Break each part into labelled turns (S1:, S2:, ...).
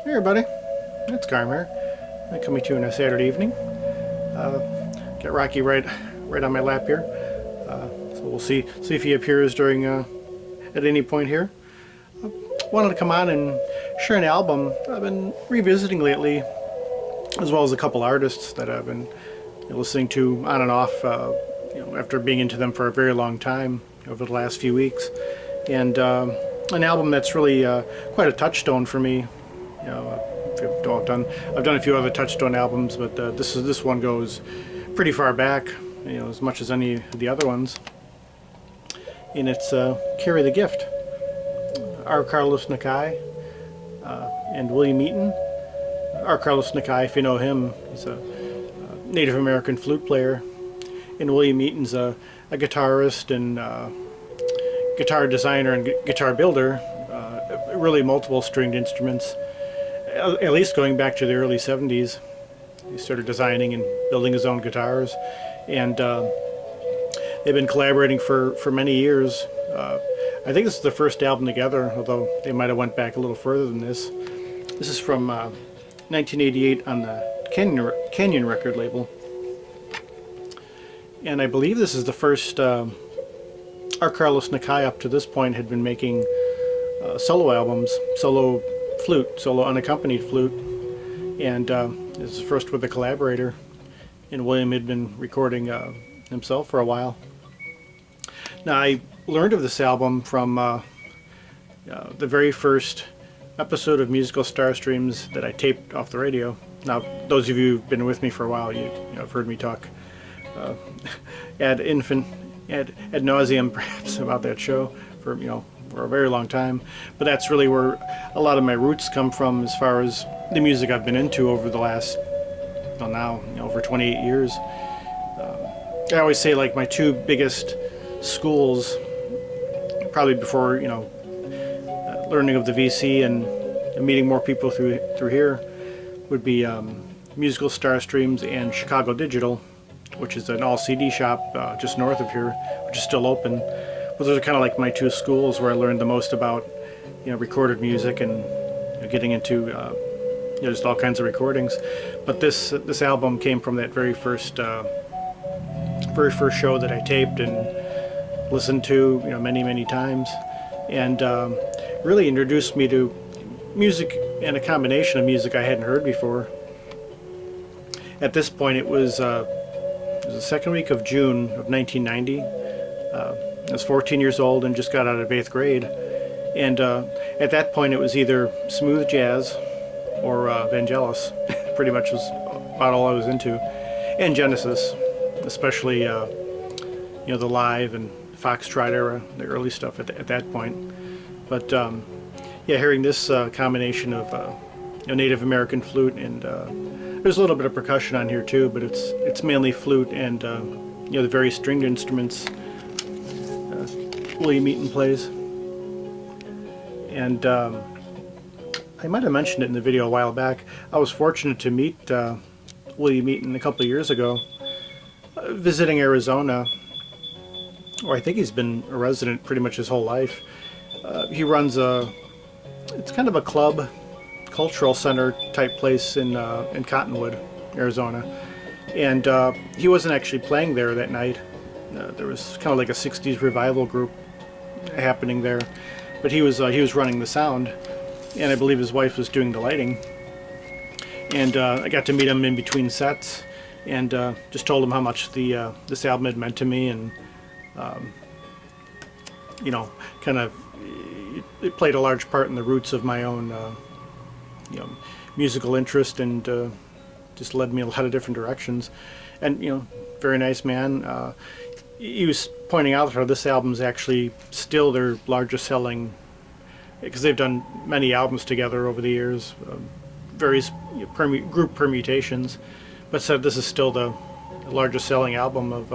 S1: Hey everybody, it's Carm here. I'm coming to you on a Saturday evening. Got Rocky right on my lap here. So we'll see if he appears during at any point here. Wanted to come on and share an album I've been revisiting lately, as well as a couple artists that I've been listening to on and off. After being into them for a very long time over the last few weeks, and an album that's really quite a touchstone for me. I've done a few other Touchstone albums, but this one goes pretty far back, as much as any of the other ones. And it's "Carry the Gift." R. Carlos Nakai and William Eaton. R. Carlos Nakai, if you know him, he's a Native American flute player, and William Eaton's a guitarist and guitar designer and guitar builder, really multiple stringed instruments. At least going back to the early 70s, he started designing and building his own guitars, and they've been collaborating for many years. I think this is the first album together, although they might have went back a little further than this. This is from 1988 on the Canyon record label, and I believe this is the first. R. Carlos Nakai up to this point had been making solo albums, solo flute, solo unaccompanied flute, and this is first with a collaborator, and William had been recording himself for a while. Now, I learned of this album from the very first episode of Musical Starstreams that I taped off the radio. Now, those of you who've been with me for a while, you have heard me talk ad nauseum perhaps about that show for a very long time, but that's really where a lot of my roots come from as far as the music I've been into over the last, over 28 years. I always say, like, my two biggest schools, probably before learning of the VC and meeting more people through here, would be Musical Starstreams and Chicago Digital, which is an all CD shop just north of here, which is still open. But those are kind of like my two schools where I learned the most about recorded music and getting into just all kinds of recordings. But this album came from that very first show that I taped and listened to many times, and really introduced me to music and a combination of music I hadn't heard before. At this point, it was the second week of June of 1990. I was 14 years old and just got out of 8th grade. And at that point, it was either smooth jazz or Vangelis. Pretty much was about all I was into. And Genesis, especially the live and Foxtrot era, the early stuff at that point. But hearing this combination of Native American flute and there's a little bit of percussion on here too, but it's mainly flute and the very stringed instruments William Eaton plays. And I might have mentioned it in the video a while back. I was fortunate to meet William Eaton a couple of years ago, visiting Arizona, where I think he's been a resident pretty much his whole life. He runs it's kind of a club, cultural center type place in Cottonwood, Arizona, and he wasn't actually playing there that night. There was kind of like a '60s revival group happening there, but he was running the sound, and I believe his wife was doing the lighting. And I got to meet him in between sets, and just told him how much this album had meant to me, and kind of it played a large part in the roots of my own musical interest, and just led me a lot of different directions. And very nice man. He was pointing out how this album's actually still their largest selling, because they've done many albums together over the years, various group permutations, but said this is still the largest selling album of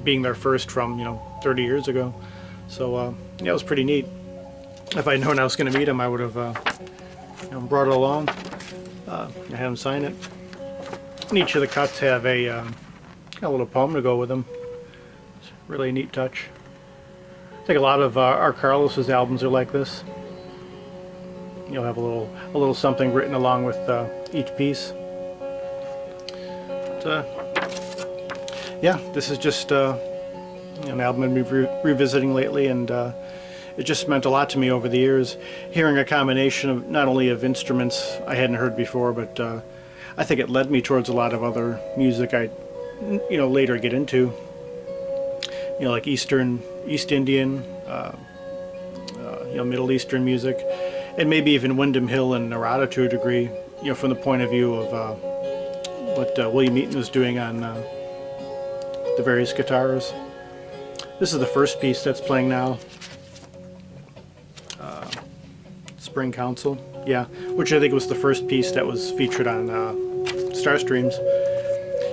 S1: being their first from 30 years ago. So it was pretty neat. If I'd known I was going to meet him, I would have brought it along. I had him sign it. And each of the cuts have a little poem to go with them. It's really a neat touch. I think a lot of R. Carlos's albums are like this. you'll have a little something written along with each piece. But, yeah, this is just an album I've been revisiting lately, and it just meant a lot to me over the years, hearing a combination of not only of instruments I hadn't heard before, but I think it led me towards a lot of other music I later get into, like East Indian, Middle Eastern music, and maybe even Windham Hill and Narada to a degree, from the point of view of what William Eaton was doing on the various guitars. This is the first piece that's playing now, Spring Council, yeah, which I think was the first piece that was featured on Starstreams.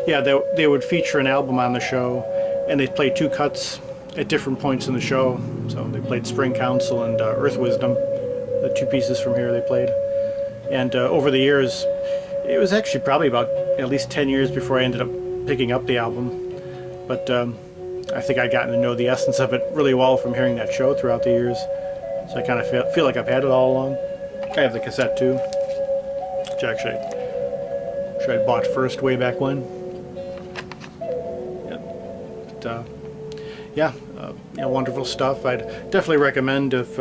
S1: Yeah, they would feature an album on the show, and they'd play two cuts at different points in the show. So they played Spring Council and Earth Wisdom, the two pieces from here they played. And over the years, it was actually probably about at least 10 years before I ended up picking up the album. But I think I'd gotten to know the essence of it really well from hearing that show throughout the years. So I kind of feel like I've had it all along. I have the cassette too, which actually I bought first way back when. Yeah, but, wonderful stuff. I'd definitely recommend if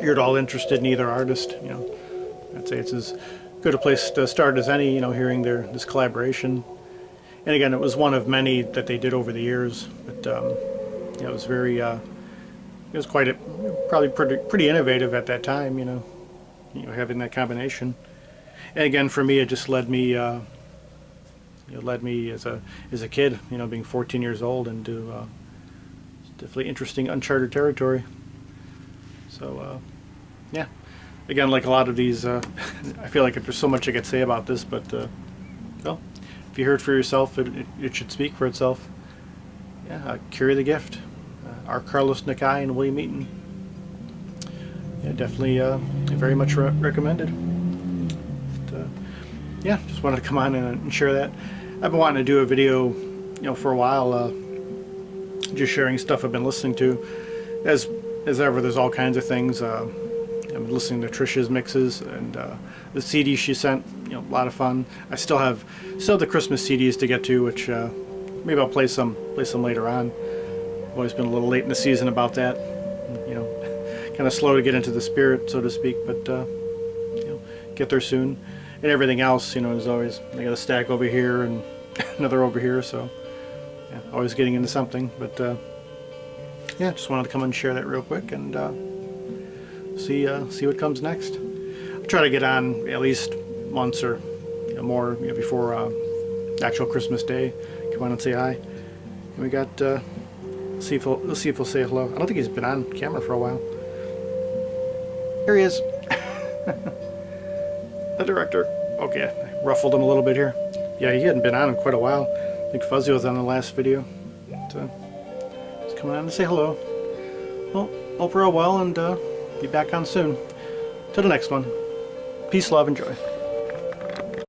S1: you're at all interested in either artist. I'd say it's as good a place to start as any. Hearing this collaboration. And again, it was one of many that they did over the years. But it was very, it was probably pretty innovative at that time. Having that combination. And again, for me, it just led me as a kid, being 14 years old, into definitely interesting uncharted territory. So yeah, again, like a lot of these, I feel like there's so much I could say about this, but well, if you hear it for yourself, it should speak for itself. Yeah, Carry the Gift, R. Carlos Nakai and William Eaton. Yeah, definitely very much recommended. But, yeah, just wanted to come on and share that. I've been wanting to do a video, for a while, just sharing stuff I've been listening to. As ever, there's all kinds of things. I've been listening to Trisha's mixes and the CD she sent. A lot of fun. I still have the Christmas CDs to get to, which maybe I'll play some later on. I've always been a little late in the season about that. Kind of slow to get into the spirit, so to speak, but get there soon. And everything else, is always, I got a stack over here and another over here, so yeah, always getting into something. But yeah, just wanted to come and share that real quick and see what comes next. I'll try to get on at least once or more before actual Christmas Day. Come on and say hi. And we got we'll see if he'll say hello. I don't think he's been on camera for a while. Here he is. The director. Okay, I ruffled him a little bit here. Yeah, he hadn't been on in quite a while. I think Fuzzy was on the last video. But, he's coming on to say hello. Well, hope we're all well, and be back on soon. Till the next one. Peace, love, and joy.